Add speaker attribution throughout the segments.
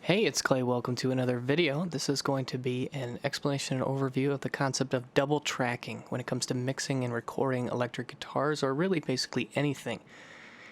Speaker 1: Hey, it's Clay. Welcome to another video. This is going to be an explanation and overview of the concept of double tracking when it comes to mixing and recording electric guitars, or really basically anything.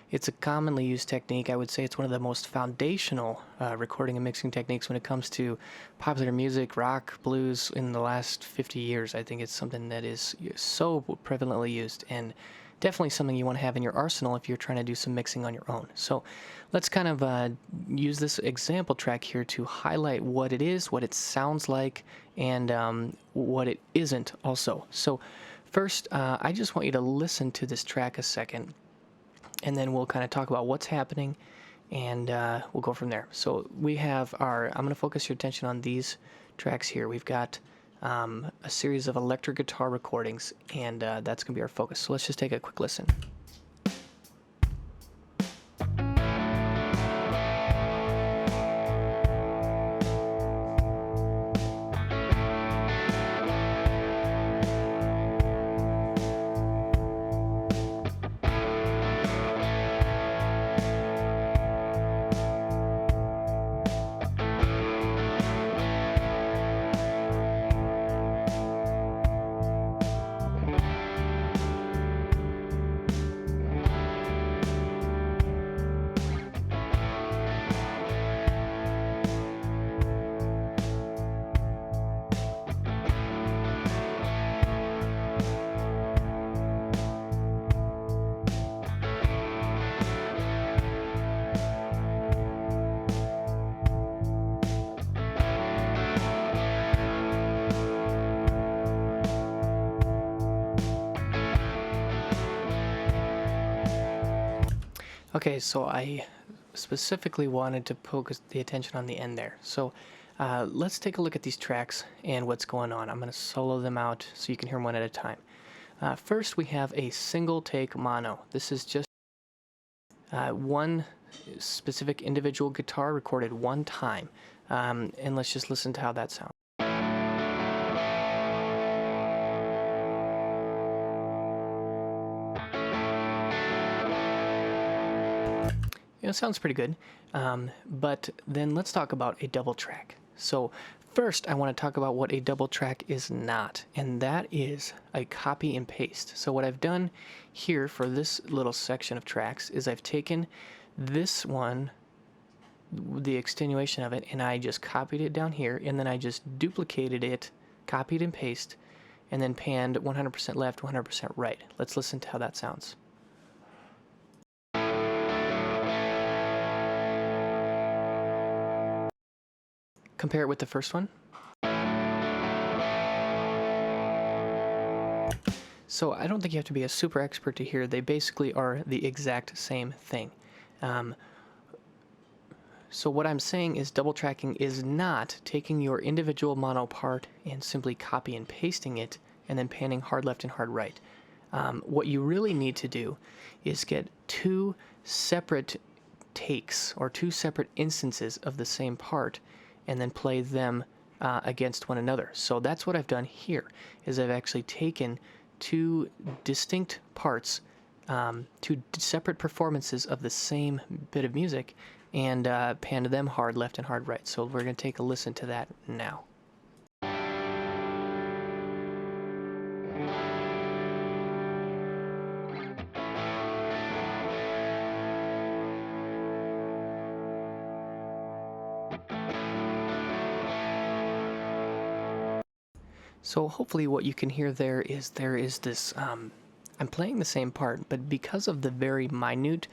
Speaker 1: It's a commonly used technique. I would say it's one of the most foundational recording and mixing techniques when it comes to popular music, rock, blues in the last 50 years. I think it's something that is so prevalently used and definitely something you want to have in your arsenal if you're trying to do some mixing on your own. So let's kind of use this example track here to highlight what it is, what it sounds like, and what it isn't also. So first, I just want you to listen to this track a second, and then we'll kind of talk about what's happening, and we'll go from there. So we have I'm going to focus your attention on these tracks here. We've got a series of electric guitar recordings, and that's going to be our focus. So let's just take a quick listen. Okay, so I specifically wanted to focus the attention on the end there. So let's take a look at these tracks and what's going on. I'm going to solo them out so you can hear them one at a time. First, we have a single take mono. This is just one specific individual guitar recorded one time. And let's just listen to how that sounds. It sounds pretty good, but then let's talk about a double track. So first I want to talk about what a double track is not, and that is a copy and paste. So what I've done here for this little section of tracks is I've taken this one, the extenuation of it, and I just copied it down here, and then I just duplicated it, copied and pasted, and then panned 100% left, 100% right. Let's listen to how that sounds. Compare it with the first one. So I don't think you have to be a super expert to hear. They basically are the exact same thing. So what I'm saying is double tracking is not taking your individual mono part and simply copy and pasting it and then panning hard left and hard right. What you really need to do is get two separate takes or two separate instances of the same part and then play them against one another. So that's what I've done here, is I've actually taken two distinct parts, two separate performances of the same bit of music, and panned them hard left and hard right. So we're going to take a listen to that now. So hopefully what you can hear there is this, I'm playing the same part, but because of the very minute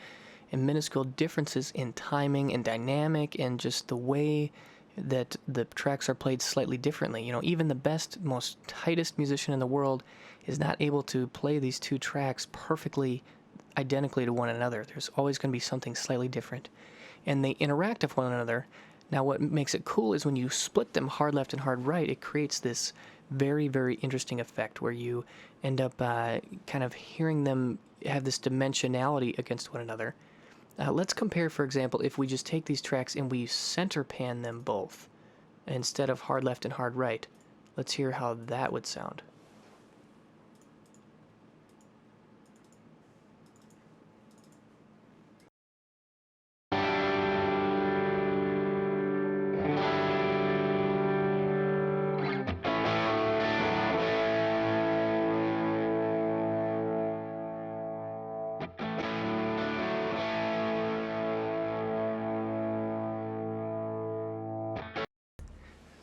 Speaker 1: and minuscule differences in timing and dynamic and just the way that the tracks are played slightly differently. You know, even the best, most tightest musician in the world is not able to play these two tracks perfectly identically to one another. There's always going to be something slightly different. And they interact with one another. Now what makes it cool is when you split them hard left and hard right, it creates this very, very interesting effect where you end up kind of hearing them have this dimensionality against one another. Let's compare, for example, if we just take these tracks and we center pan them both instead of hard left and hard right. Let's hear how that would sound.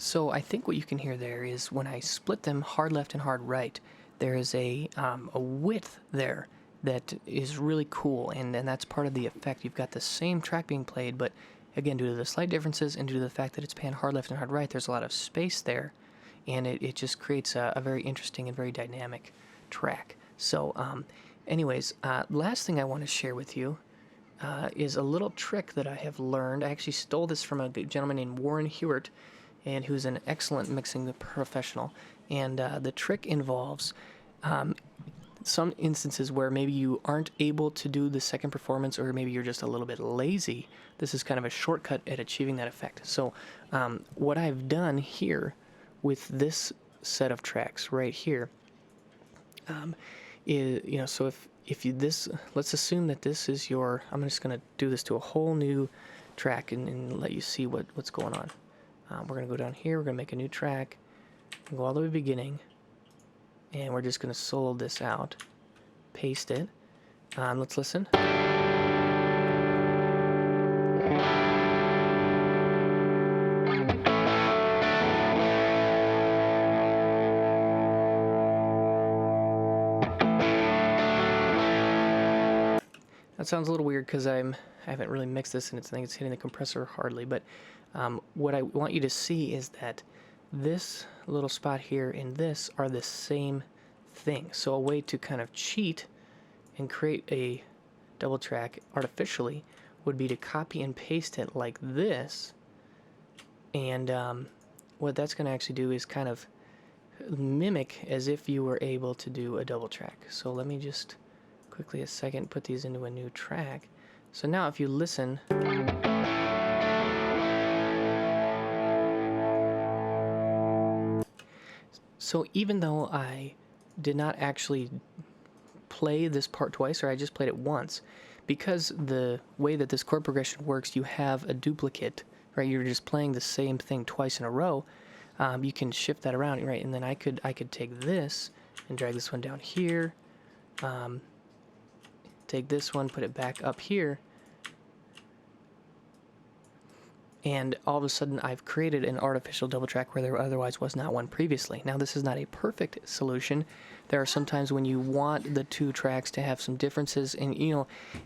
Speaker 1: So I think what you can hear there is when I split them hard left and hard right, there is a width there that is really cool, and that's part of the effect. You've got the same track being played, but again, due to the slight differences and due to the fact that it's panned hard left and hard right, there's a lot of space there, and it just creates a very interesting and very dynamic track. So anyways, last thing I want to share with you is a little trick that I have learned. I actually stole this from a gentleman named Warren Hewitt, and who's an excellent mixing professional. And the trick involves some instances where maybe you aren't able to do the second performance, or maybe you're just a little bit lazy. This is kind of a shortcut at achieving that effect. So what I've done here with this set of tracks right here is, so if you let's assume that this is your, I'm just going to do this to a whole new track and let you see what's going on. We're going to go down here, we're going to make a new track, go all the way to the beginning, and we're just going to solo this out, paste it. Let's listen. That sounds a little weird because I haven't really mixed this, and I think it's hitting the compressor hardly, but what I want you to see is that this little spot here and this are the same thing. So a way to kind of cheat and create a double track artificially would be to copy and paste it like this, and what that's going to actually do is kind of mimic as if you were able to do a double track. So let me just quickly a second put these into a new track. So now if you listen, so even though I did not actually play this part twice, or I just played it once, because the way that this chord progression works, you have a duplicate, right? You're just playing the same thing twice in a row. You can shift that around, right? And then I could take this and drag this one down here, take this one, put it back up here, and all of a sudden I've created an artificial double track where there otherwise was not one previously. Now this is not a perfect solution. There are some times when you want the two tracks to have some differences, and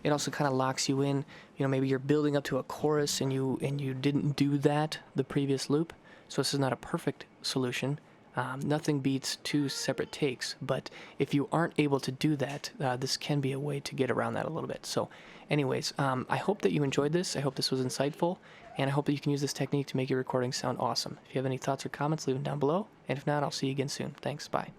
Speaker 1: it also kind of locks you in. Maybe you're building up to a chorus and you didn't do that the previous loop. So this is not a perfect solution. Nothing beats two separate takes, but if you aren't able to do that, this can be a way to get around that a little bit. So anyways, I hope that you enjoyed this. I hope this was insightful, and I hope that you can use this technique to make your recordings sound awesome. If you have any thoughts or comments, leave them down below, and if not, I'll see you again soon. Thanks, bye.